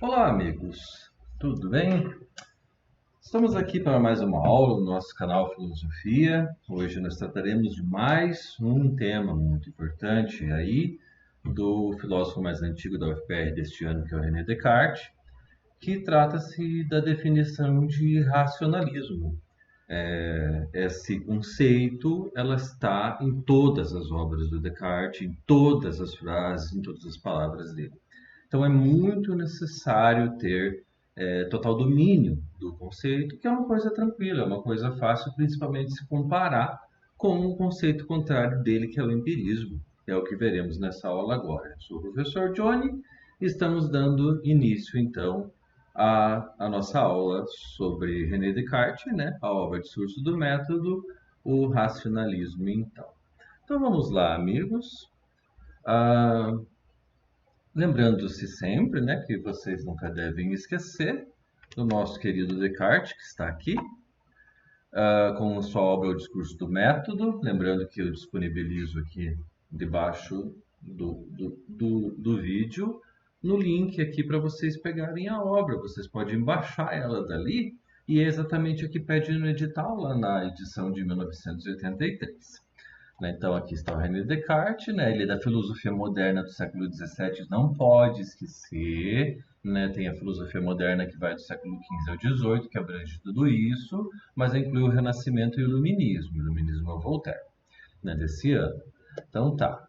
Olá, amigos, tudo bem? Estamos aqui para mais uma aula no nosso canal Filosofia. Hoje nós trataremos de mais um tema muito importante aí do filósofo mais antigo da UFPR deste ano, que é o René Descartes, que trata-se da definição de racionalismo. Esse conceito, ela está em todas as obras do Descartes, em todas as frases, em todas as palavras dele. Então é muito necessário ter total domínio do conceito, que é uma coisa tranquila, é uma coisa fácil, principalmente se comparar com o conceito contrário dele, que é o empirismo, que é o que veremos nessa aula agora. Eu sou o professor Johnny e estamos dando início, então, à nossa aula sobre René Descartes, né? A obra Discurso do Método, o racionalismo, então. Então vamos lá, amigos. Ah, Lembrando-se sempre, né, que vocês nunca devem esquecer do nosso querido Descartes, que está aqui, com sua obra O Discurso do Método. Lembrando que eu disponibilizo aqui debaixo do vídeo, no link aqui para vocês pegarem a obra. Vocês podem baixar ela dali, e é exatamente o que pede no edital, lá na edição de 1983. Então, aqui está o René Descartes, né? Ele é da filosofia moderna do século XVII, não pode esquecer, né? Tem a filosofia moderna que vai do século XV ao XVIII, que abrange tudo isso, mas inclui o Renascimento e o Iluminismo. O Iluminismo é o Voltaire, né? Desse ano. Então, tá.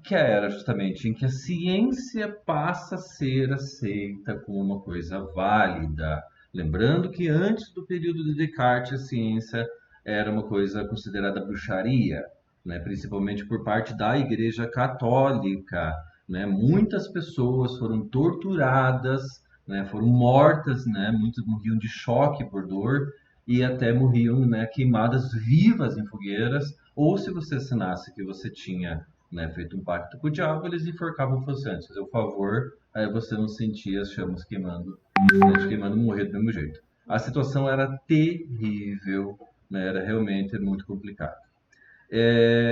Que era justamente em que a ciência passa a ser aceita como uma coisa válida. Lembrando que antes do período de Descartes, a ciência era uma coisa considerada bruxaria, né? Principalmente por parte da Igreja Católica, né? Muitas pessoas foram torturadas, né? Foram mortas, né? Muitos morriam de choque por dor e até morriam, né? Queimadas vivas em fogueiras, ou se você assinasse que você tinha, né, feito um pacto com o diabo, eles enforcavam você antes. Fazer o favor, aí você não sentia as chamas queimando, né, te queimando, morrer do mesmo jeito. A situação era terrível, né, era realmente muito complicado.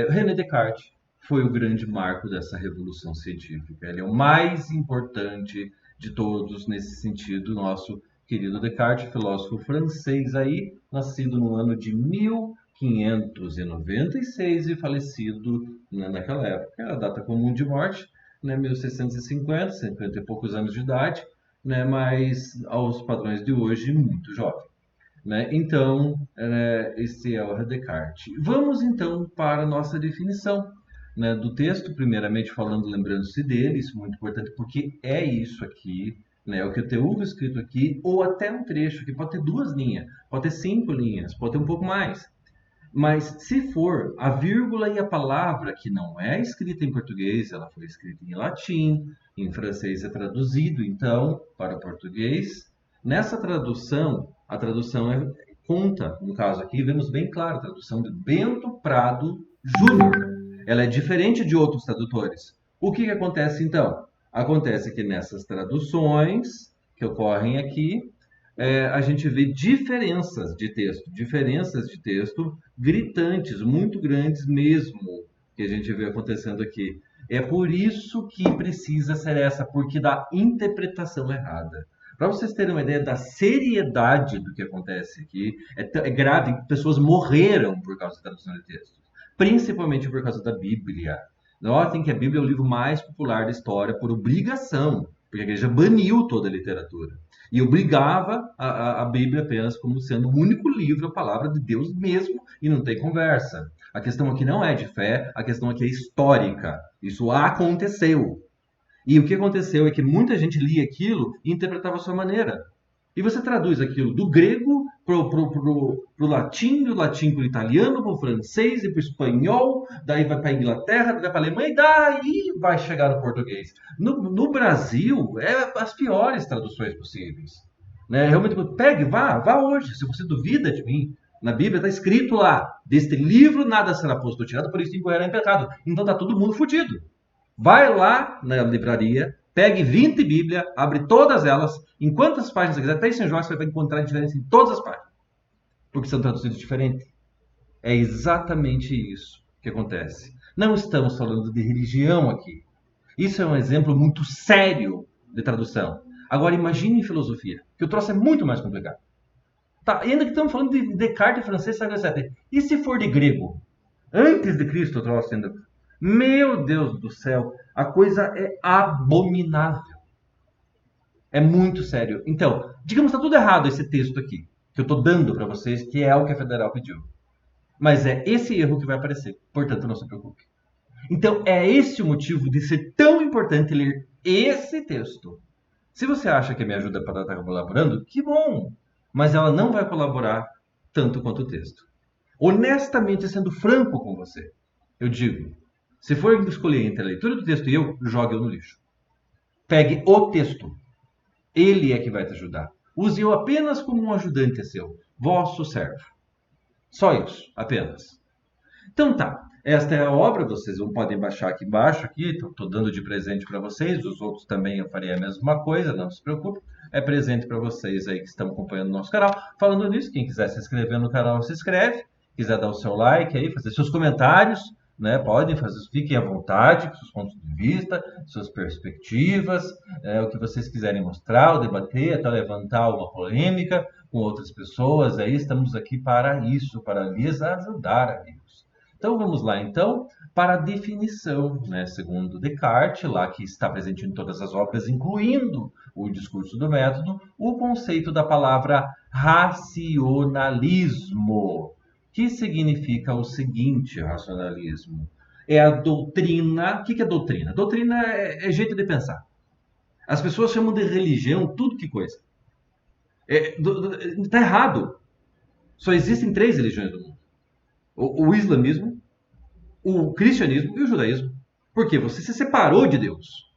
René Descartes foi o grande marco dessa revolução científica. Ele é o mais importante de todos nesse sentido, nosso querido Descartes, filósofo francês aí, nascido no ano de 1596 e falecido, né, naquela época. Era a data comum de morte, né, 1650, 50 e poucos anos de idade, né, mas aos padrões de hoje, muito jovem. Né? Então, esse é o Descartes. Vamos então para a nossa definição, né, do texto, primeiramente falando, lembrando-se dele, isso é muito importante, porque é isso aqui, né, o que eu tenho escrito aqui, ou até um trecho, que pode ter 2 linhas, pode ter 5 linhas, pode ter um pouco mais. Mas se for a vírgula e a palavra que não é escrita em português, ela foi escrita em latim, em francês é traduzido então para português. Nessa tradução, a tradução conta, no caso aqui, vemos bem claro, a tradução de Bento Prado Júnior. Ela é diferente de outros tradutores. O que acontece então? Acontece que nessas traduções que ocorrem aqui, a gente vê diferenças de texto gritantes, muito grandes mesmo, que a gente vê acontecendo aqui. É por isso que precisa ser essa, porque dá interpretação errada. Para vocês terem uma ideia da seriedade do que acontece aqui, é grave, pessoas morreram por causa da tradução de textos, principalmente por causa da Bíblia. Notem que a Bíblia é o livro mais popular da história por obrigação, porque a igreja baniu toda a literatura e obrigava a Bíblia apenas como sendo o único livro, a palavra de Deus mesmo, e não tem conversa. A questão aqui não é de fé, a questão aqui é histórica. Isso aconteceu. E o que aconteceu é que muita gente lia aquilo e interpretava a sua maneira. E você traduz aquilo do grego pro latim, do latim pro italiano, pro francês e pro espanhol, daí vai para a Inglaterra, vai para a Alemanha e daí vai chegar no português. No Brasil, é as piores traduções possíveis. Né? Realmente, pegue, vá hoje, se você duvida de mim. Na Bíblia está escrito lá, deste livro nada será posto ou tirado, por isso era em pecado. Então tá todo mundo fudido. Vai lá na livraria, pegue 20 Bíblia, abre todas elas, em quantas páginas você quiser, até em São João você vai encontrar diferença em todas as páginas, porque são traduzidos diferentes. É exatamente isso que acontece. Não estamos falando de religião aqui. Isso é um exemplo muito sério de tradução. Agora imagine em filosofia, que o troço é muito mais complicado. Tá, ainda que estamos falando de Descartes francês, século VII. E se for de grego? Antes de Cristo, o troço ainda. Meu Deus do céu, a coisa é abominável. É muito sério. Então, digamos que está tudo errado esse texto aqui, que eu estou dando para vocês, que é o que a Federal pediu. Mas é esse erro que vai aparecer. Portanto, não se preocupe. Então, é esse o motivo de ser tão importante ler esse texto. Se você acha que a minha ajuda para estar colaborando, que bom! Mas ela não vai colaborar tanto quanto o texto. Honestamente, sendo franco com você, eu digo, se for escolher entre a leitura do texto e eu, jogue-o no lixo. Pegue o texto. Ele é que vai te ajudar. Use-o apenas como um ajudante seu, vosso servo. Só isso, apenas. Então tá, esta é a obra, vocês podem baixar aqui embaixo, estou dando de presente para vocês, os outros também eu farei a mesma coisa, não se preocupe, é presente para vocês aí que estão acompanhando o nosso canal. Falando nisso, quem quiser se inscrever no canal, se inscreve, quiser dar o seu like aí, fazer seus comentários, né? Podem fazer, fiquem à vontade, com seus pontos de vista, suas perspectivas, o que vocês quiserem mostrar, ou debater, até levantar uma polêmica com outras pessoas, aí estamos aqui para isso, para lhes ajudar, amigos. Então vamos lá, então, para a definição, né, segundo Descartes, lá que está presente em todas as obras, incluindo o discurso do método, o conceito da palavra racionalismo, que significa o seguinte, racionalismo. É a doutrina. O que é doutrina? Doutrina é jeito de pensar. As pessoas chamam de religião tudo que coisa. Está errado. Só existem 3 religiões do mundo. O islamismo, o cristianismo e o judaísmo. Por quê? Você se separou de Deus.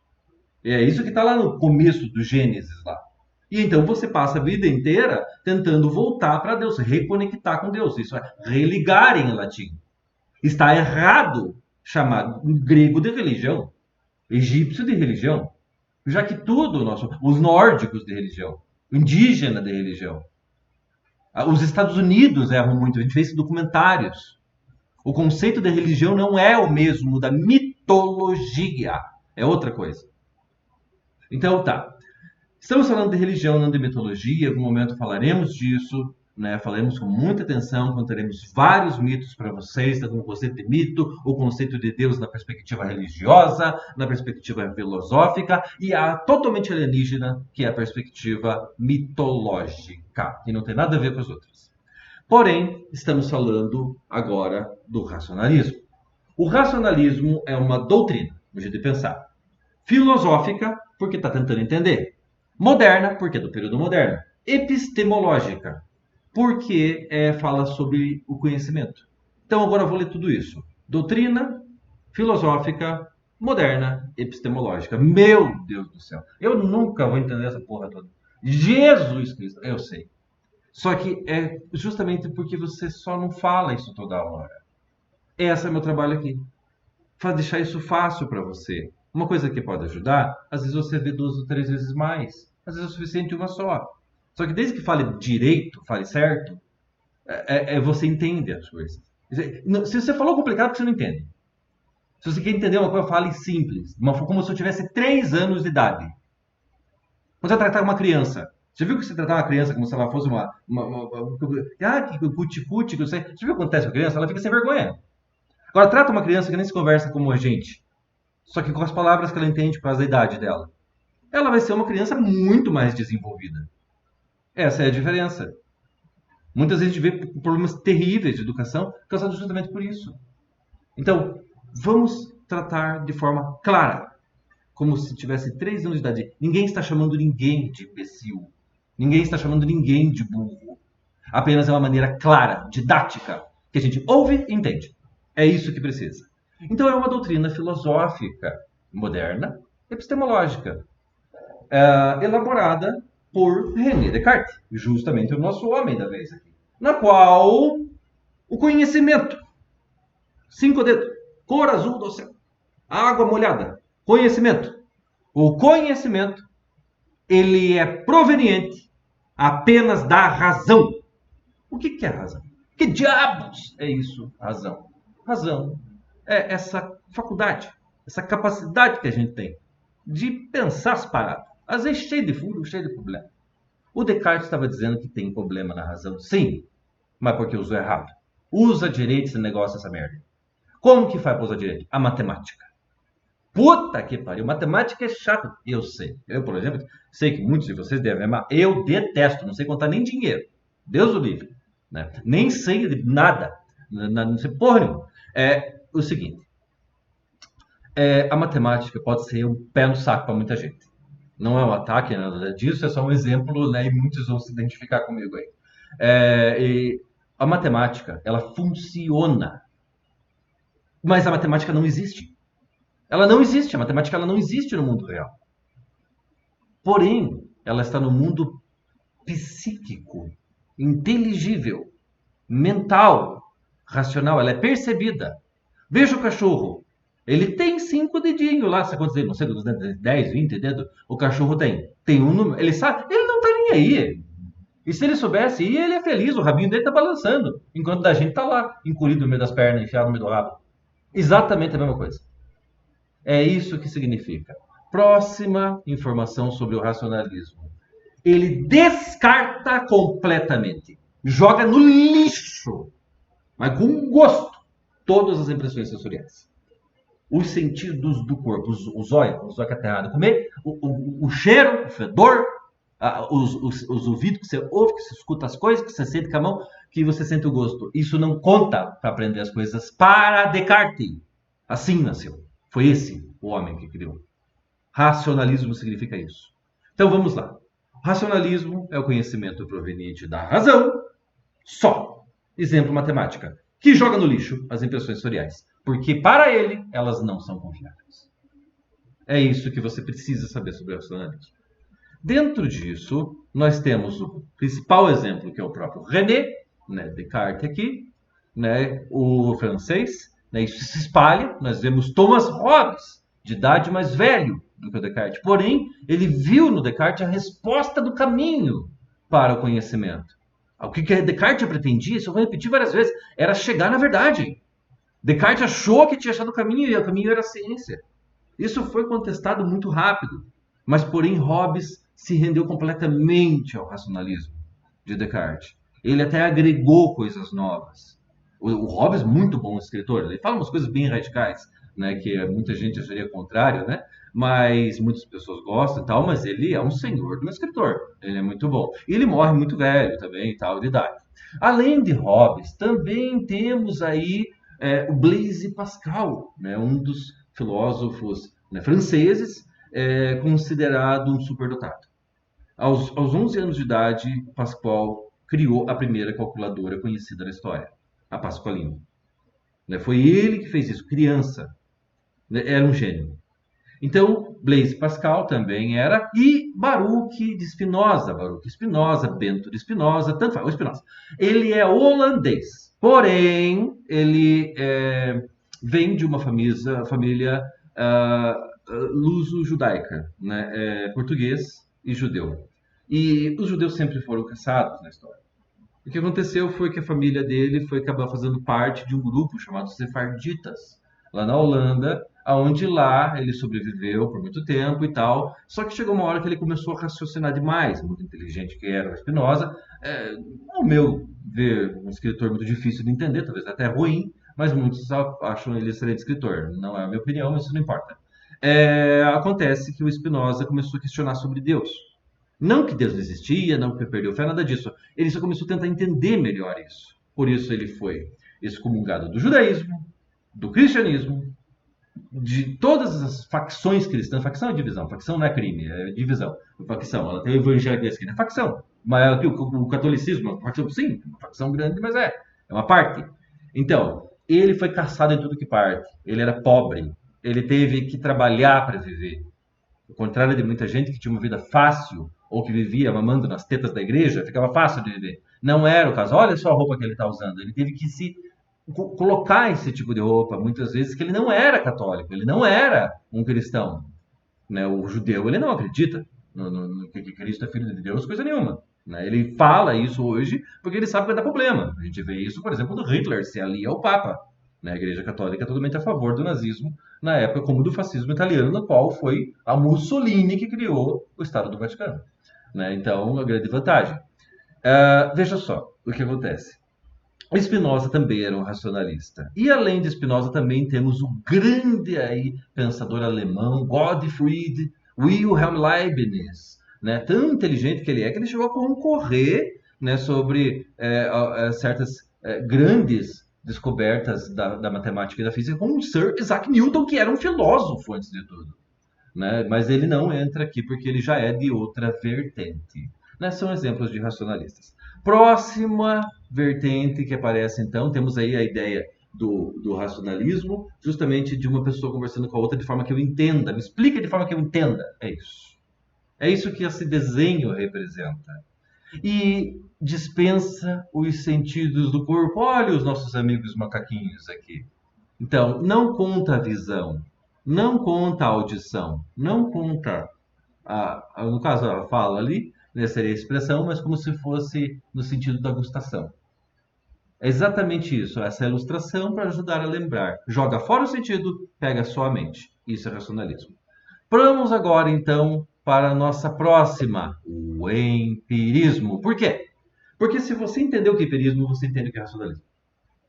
É isso que está lá no começo do Gênesis lá. E então você passa a vida inteira tentando voltar para Deus, reconectar com Deus. Isso é religar em latim. Está errado chamar grego de religião, egípcio de religião, já que tudo, os nórdicos de religião, indígena de religião. Os Estados Unidos erram muito, a gente fez documentários. O conceito de religião não é o mesmo da mitologia, é outra coisa. Então tá, estamos falando de religião, não de mitologia, em algum momento falaremos disso, né? Falaremos com muita atenção, contaremos vários mitos para vocês, tanto o conceito de mito, o conceito de Deus na perspectiva religiosa, na perspectiva filosófica, e a totalmente alienígena, que é a perspectiva mitológica, que não tem nada a ver com as outras. Porém, estamos falando agora do racionalismo. O racionalismo é uma doutrina, um jeito de pensar. Filosófica, porque está tentando entender. Moderna, porque é do período moderno. Epistemológica, porque fala sobre o conhecimento. Então agora eu vou ler tudo isso. Doutrina, filosófica, moderna, epistemológica. Meu Deus do céu. Eu nunca vou entender essa porra toda. Jesus Cristo, eu sei. Só que é justamente porque você só não fala isso toda hora. Esse é meu trabalho aqui. Deixar isso fácil para você. Uma coisa que pode ajudar, às vezes você vê 2 ou 3 vezes mais. Às vezes é o suficiente uma só. Só que desde que fale direito, fale certo, você entende as coisas. Se você falou complicado, você não entende. Se você quer entender uma coisa, fale simples. Como se eu tivesse 3 anos de idade. Quando você tratar uma criança, você viu que você tratar uma criança como se ela fosse que cuti-cuti, que você viu o que acontece com a criança? Ela fica sem vergonha. Agora, trata uma criança que nem se conversa como a gente, só que com as palavras que ela entende por causa da idade dela. Ela vai ser uma criança muito mais desenvolvida. Essa é a diferença. Muitas vezes a gente vê problemas terríveis de educação causados justamente por isso. Então, vamos tratar de forma clara, como se tivesse 3 anos de idade. Ninguém está chamando ninguém de imbecil. Ninguém está chamando ninguém de burro. Apenas é uma maneira clara, didática, que a gente ouve e entende. É isso que precisa. Então é uma doutrina filosófica, moderna, epistemológica, elaborada por René Descartes, justamente o nosso homem da vez aqui, na qual o conhecimento, 5 dedos, cor azul do céu, água molhada, conhecimento. O conhecimento, ele é proveniente apenas da razão. O que é razão? Que diabos é isso, razão? Razão é essa faculdade, essa capacidade que a gente tem de pensar as paradas. Às vezes cheio de furo, cheio de problema. O Descartes estava dizendo que tem problema na razão, sim, mas porque usou errado. Usa direito esse negócio, essa merda. Como que faz para usar direito? A matemática. Puta que pariu, matemática é chato. Eu sei. Eu, por exemplo, sei que muitos de vocês devem amar. Eu detesto, não sei contar nem dinheiro. Deus o livre. Né? Nem sei de nada. Não sei porra nenhuma. É o seguinte. A matemática pode ser um pé no saco para muita gente. Não é um ataque, nada disso, é só um exemplo, né? E muitos vão se identificar comigo aí. E a matemática, ela funciona. Mas a matemática não existe. Ela não existe, a matemática ela não existe no mundo real. Porém, ela está no mundo psíquico, inteligível, mental, racional, ela é percebida. Veja o cachorro. Ele tem 5 dedinhos lá, sabe quantos dedos? Não sei quantos dedos, 10, 20 dedos. O cachorro tem. Tem um número, ele sabe, ele não tá nem aí. E se ele soubesse ir, ele é feliz, o rabinho dele tá balançando, enquanto a gente tá lá, encolhido no meio das pernas, enfiado no meio do rabo. Exatamente a mesma coisa. É isso que significa. Próxima informação sobre o racionalismo. Ele descarta completamente. Joga no lixo, mas com gosto, todas as impressões sensoriais. Os sentidos do corpo, os olhos que é aterrado, comer, o cheiro, o fedor, os ouvidos que você ouve, que você escuta as coisas, que você sente com a mão, que você sente o gosto. Isso não conta para aprender as coisas para Descartes. Assim nasceu. Foi esse o homem que criou. Racionalismo significa isso. Então vamos lá. Racionalismo é o conhecimento proveniente da razão, só. Exemplo, matemática, que joga no lixo as impressões sensoriais, porque para ele elas não são confiáveis. É isso que você precisa saber sobre o racionalismo. Dentro disso, nós temos o principal exemplo, que é o próprio René, né, Descartes aqui, né, o francês, né, isso se espalha. Nós vemos Thomas Hobbes, de idade mais velho do que o Descartes. Porém, ele viu no Descartes a resposta do caminho para o conhecimento. O que Descartes pretendia, isso eu vou repetir várias vezes, era chegar na verdade. Descartes achou que tinha achado o caminho e o caminho era a ciência. Isso foi contestado muito rápido, mas porém Hobbes se rendeu completamente ao racionalismo de Descartes. Ele até agregou coisas novas. O Hobbes, muito bom escritor, ele fala umas coisas bem radicais, né, que muita gente acharia contrário, né? Mas muitas pessoas gostam e tal, mas ele é um senhor do escritor, ele é muito bom. E ele morre muito velho também e tal, de idade. Além de Hobbes, também temos aí o Blaise Pascal, né, um dos filósofos, né, franceses, considerado um superdotado. Aos 11 anos de idade, Pascal criou a primeira calculadora conhecida na história, a Pascualina. Foi ele que fez isso, criança. Era um gênio. Então, Blaise Pascal também era, e Baruch de Spinoza, Bento de Spinoza, tanto faz, o Spinoza. Ele é holandês, porém, ele vem de uma família luso-judaica, né? Português e judeu. E os judeus sempre foram caçados na história. O que aconteceu foi que a família dele foi acabar fazendo parte de um grupo chamado Sefarditas, lá na Holanda, onde lá ele sobreviveu por muito tempo e tal. Só que chegou uma hora que ele começou a raciocinar demais, muito inteligente que era o Spinoza. Ao meu ver, um escritor muito difícil de entender, talvez até ruim, mas muitos acham ele excelente escritor. Não é a minha opinião, mas isso não importa. Acontece que o Spinoza começou a questionar sobre Deus. Não que Deus não existia, não que perdeu fé, nada disso. Ele só começou a tentar entender melhor isso. Por isso ele foi excomungado do judaísmo, do cristianismo, de todas as facções cristãs. Facção é divisão, facção não é crime, é divisão. Facção, ela tem o evangelho desse aqui, é facção. Mas o catolicismo é uma facção, sim, uma facção grande, mas é uma parte. Então, ele foi caçado em tudo que parte. Ele era pobre, ele teve que trabalhar para viver. Ao contrário de muita gente que tinha uma vida fácil, ou que vivia mamando nas tetas da igreja, ficava fácil de viver. Não era o caso. Olha só a roupa que ele está usando. Ele teve que se colocar esse tipo de roupa, muitas vezes, que ele não era católico, ele não era um cristão. Né? O judeu, ele não acredita no que Cristo é filho de Deus, coisa nenhuma. Né? Ele fala isso hoje porque ele sabe que vai dar problema. A gente vê isso, por exemplo, do Hitler se alia ao Papa. né? A Igreja Católica é totalmente a favor do nazismo, na época como do fascismo italiano, no qual foi a Mussolini que criou o Estado do Vaticano, né? Então, uma grande vantagem. Veja só o que acontece. O Spinoza também era um racionalista. E além de Spinoza, também temos o grande aí, pensador alemão, Gottfried Wilhelm Leibniz, né? Tão inteligente que ele chegou a concorrer, né, sobre certas grandes descobertas da matemática e da física com o Sir Isaac Newton, que era um filósofo antes de tudo, né? Mas ele não entra aqui porque ele já é de outra vertente, né? São exemplos de racionalistas. Próxima vertente que aparece, então, temos aí a ideia do racionalismo, justamente de uma pessoa conversando com a outra de forma que eu entenda. Me explica de forma que eu entenda. É isso. É isso que esse desenho representa. E dispensa os sentidos do corpo. Olha os nossos amigos macaquinhos aqui. Então, não conta a visão, não conta a audição, não conta, no caso, a fala ali, né, seria a expressão, mas como se fosse no sentido da gustação. É exatamente isso, essa ilustração para ajudar a lembrar. Joga fora o sentido, pega só a mente. Isso é racionalismo. Vamos agora, então, para a nossa próxima, o empirismo. Por quê? Porque se você entender o que é empirismo, você entende o que é racionalismo.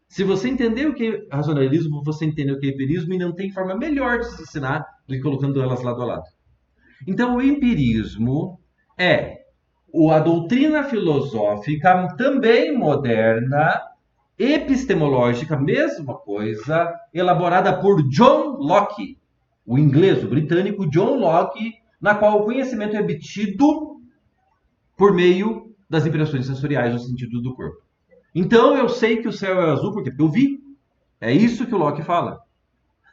Se você entender o que é racionalismo, você entende o que é empirismo e não tem forma melhor de se ensinar do que colocando elas lado a lado. Então, o empirismo é a doutrina filosófica, também moderna, epistemológica, mesma coisa, elaborada por John Locke, o inglês, o britânico John Locke, na qual o conhecimento é obtido por meio das impressões sensoriais no sentido do corpo. Então eu sei que o céu é azul porque eu vi. É isso que o Locke fala.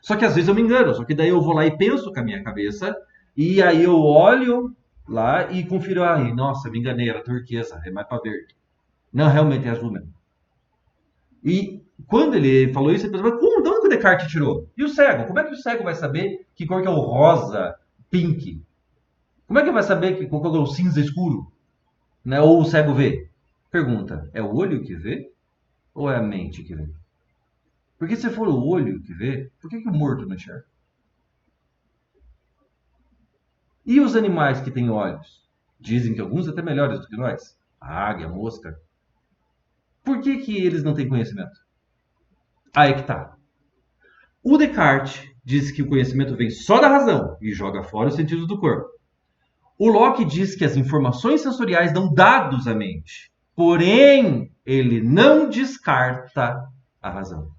Só que às vezes eu me engano, só que daí eu vou lá e penso com a minha cabeça, e aí eu olho lá e confiro, ai, nossa, me enganei, era turquesa, é mais para verde. Não, realmente é azul mesmo. E quando ele falou isso, ele pensou, mas como, de onde que o Descartes tirou? E o cego? Como é que o cego vai saber que cor que é o rosa, pink? Como é que vai saber que cor que é o cinza escuro? Né? Ou o cego vê? Pergunta, é o olho que vê? Ou é a mente que vê? Porque se for o olho que vê, por que o morto não enxerga? E os animais que têm olhos? Dizem que alguns até melhores do que nós. A águia, a mosca. Por que eles não têm conhecimento? Aí que tá. O Descartes diz que o conhecimento vem só da razão e joga fora os sentidos do corpo. O Locke diz que as informações sensoriais dão dados à mente. Porém, ele não descarta a razão.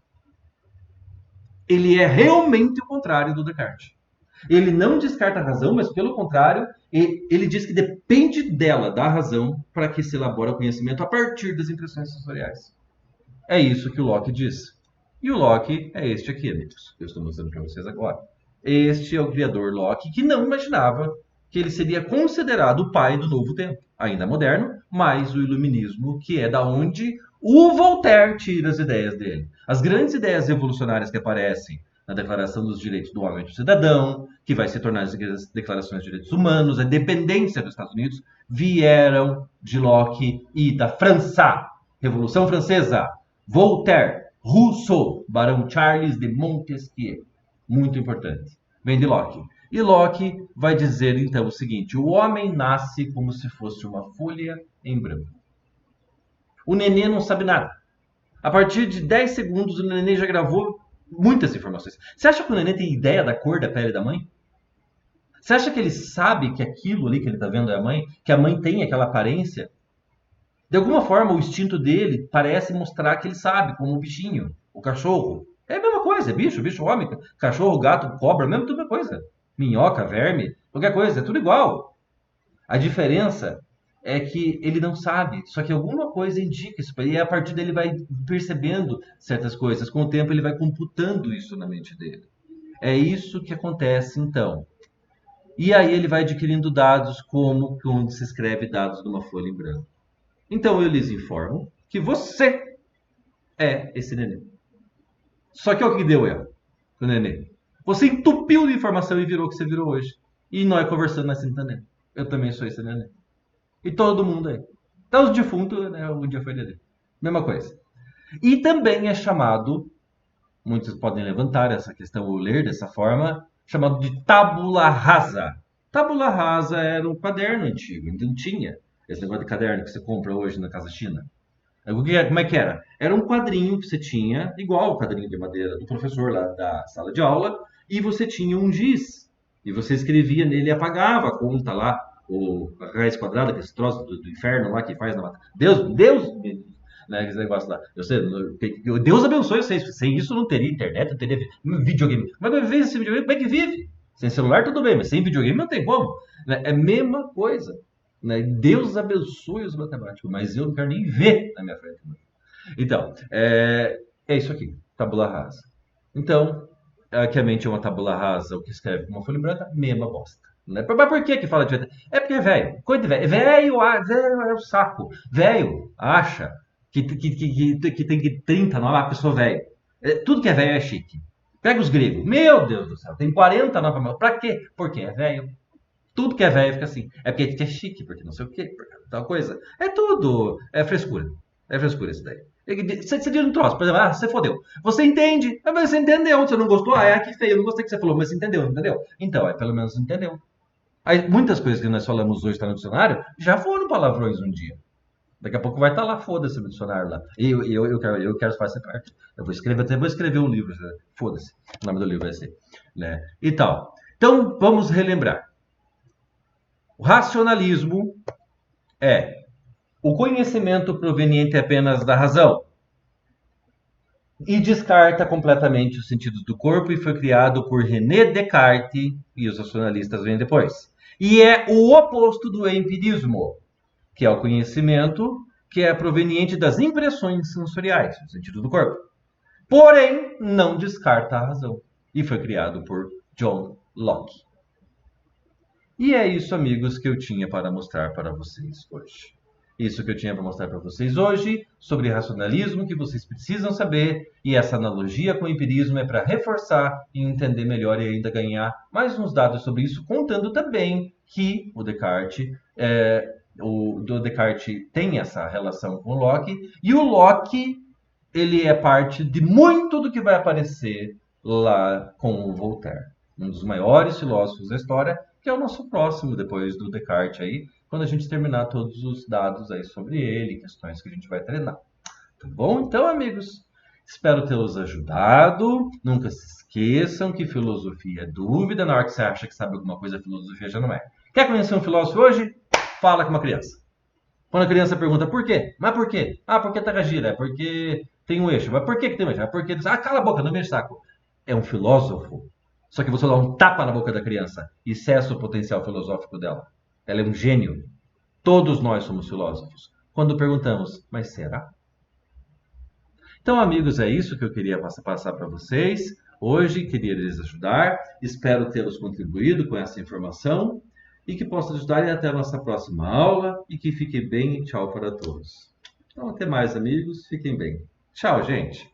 Ele é realmente o contrário do Descartes. Ele não descarta a razão, mas pelo contrário, ele diz que depende dela, da razão, para que se elabore o conhecimento a partir das impressões sensoriais. É isso que o Locke diz. E o Locke é este aqui, amigos. Eu estou mostrando para vocês agora. Este é o criador Locke, que não imaginava que ele seria considerado o pai do novo tempo, ainda moderno, mas o iluminismo, que é da onde o Voltaire tira as ideias dele. As grandes ideias revolucionárias que aparecem na Declaração dos Direitos do Homem e do Cidadão, que vai se tornar as Declarações de Direitos Humanos, a independência dos Estados Unidos, vieram de Locke e da França, Revolução Francesa, Voltaire, Rousseau, Barão Charles de Montesquieu. Muito importante. Vem de Locke. E Locke vai dizer então o seguinte: o homem nasce como se fosse uma folha em branco. O nenê não sabe nada. A partir de 10 segundos, o nenê já gravou muitas informações. Você acha que o nenê tem ideia da cor da pele da mãe? Você acha que ele sabe que aquilo ali que ele está vendo é a mãe? Que a mãe tem aquela aparência? De alguma forma, o instinto dele parece mostrar que ele sabe, como o bichinho, o cachorro. É a mesma coisa, é bicho, bicho homem, cachorro, gato, cobra, mesmo tudo a mesma coisa. Minhoca, verme, qualquer coisa, é tudo igual. A diferença é que ele não sabe, só que alguma coisa indica isso, e a partir dele vai percebendo certas coisas. Com o tempo ele vai computando isso na mente dele. É isso que acontece então. E aí ele vai adquirindo dados como onde se escreve dados numa folha em branco. Então eu lhes informo que você é esse nenê. Só que olha o que deu erro com o nenê. Você entupiu de informação e virou o que você virou hoje. E nós conversando nós entendendo. Eu também sou esse nenê. E todo mundo aí. Até os defuntos, né? Um dia foi nenê. Mesma coisa. E também é chamado muitos podem levantar essa questão ou ler dessa forma, chamado de tábula rasa. Tábula rasa era um caderno antigo, então tinha esse negócio de caderno que você compra hoje na Casa China. Como é que era? Era um quadrinho que você tinha, igual o quadrinho de madeira do professor lá da sala de aula, e você tinha um giz. E você escrevia nele e apagava a conta lá, a raiz quadrada, que é esse troço do inferno lá que faz na matéria. Deus, né, esse negócio lá. Eu sei, Deus abençoe vocês. Sem isso não teria internet, não teria videogame. Mas como é que vive sem videogame? Como é que vive? Sem celular tudo bem, mas sem videogame não tem como. Né? É a mesma coisa. Né? Deus abençoe os matemáticos, mas eu não quero nem ver na minha frente. Então, é isso aqui, tabula rasa. Então, que a mente é uma tabula rasa, o que escreve com uma folha branca, mesma bosta. Né? Mas por que fala de... É porque é velho. Coisa de velho. Velho é o saco. Velho acha que tem 30, não é uma pessoa velha. Tudo que é velho é chique. Pega os gregos. Meu Deus do céu, tem 40 novas. Pra quê? Porque é velho. Tudo que é velho fica assim. É porque é chique, porque não sei o quê, tal coisa. É tudo. É frescura. É frescura isso daí. Você diz um troço, por exemplo, você fodeu. Você entende, mas você entendeu. Você não gostou? Que feio, eu não gostei que você falou, mas você entendeu, entendeu? Então, pelo menos entendeu. Aí, muitas coisas que nós falamos hoje, está no dicionário, já foram palavrões um dia. Daqui a pouco vai estar lá, foda-se no dicionário lá. E eu quero fazer parte. Eu vou escrever, até vou escrever um livro. Foda-se. O nome do livro vai ser. Né? E tal. Então, vamos relembrar. O racionalismo é o conhecimento proveniente apenas da razão e descarta completamente os sentidos do corpo e foi criado por René Descartes, e os racionalistas vêm depois. E é o oposto do empirismo, que é o conhecimento que é proveniente das impressões sensoriais, o sentido do corpo. Porém, não descarta a razão. E foi criado por John Locke. E é isso, amigos, que eu tinha para mostrar para vocês hoje. Isso que eu tinha para mostrar para vocês hoje sobre racionalismo, que vocês precisam saber, e essa analogia com o empirismo é para reforçar e entender melhor e ainda ganhar mais uns dados sobre isso, contando também que o Descartes tem essa relação com o Locke, e o Locke ele é parte de muito do que vai aparecer lá com o Voltaire, um dos maiores filósofos da história, que é o nosso próximo depois do Descartes aí, quando a gente terminar todos os dados aí sobre ele, questões que a gente vai treinar. Tá bom? Então, amigos, espero tê-los ajudado. Nunca se esqueçam que filosofia é dúvida. Na hora que você acha que sabe alguma coisa, filosofia já não é. Quer conhecer um filósofo hoje? Fala com uma criança. Quando a criança pergunta por quê? Mas por quê? Porque terra gira, é porque tem um eixo. Mas por que tem um eixo? É porque... cala a boca, não me enche saco. É um filósofo. Só que você dá um tapa na boca da criança e cessa o potencial filosófico dela. Ela é um gênio. Todos nós somos filósofos. Quando perguntamos, mas será? Então, amigos, é isso que eu queria passar para vocês. Hoje, queria lhes ajudar. Espero tê-los contribuído com essa informação e que possa ajudar e até a nossa próxima aula. E que fiquem bem e tchau para todos. Então, até mais, amigos. Fiquem bem. Tchau, gente.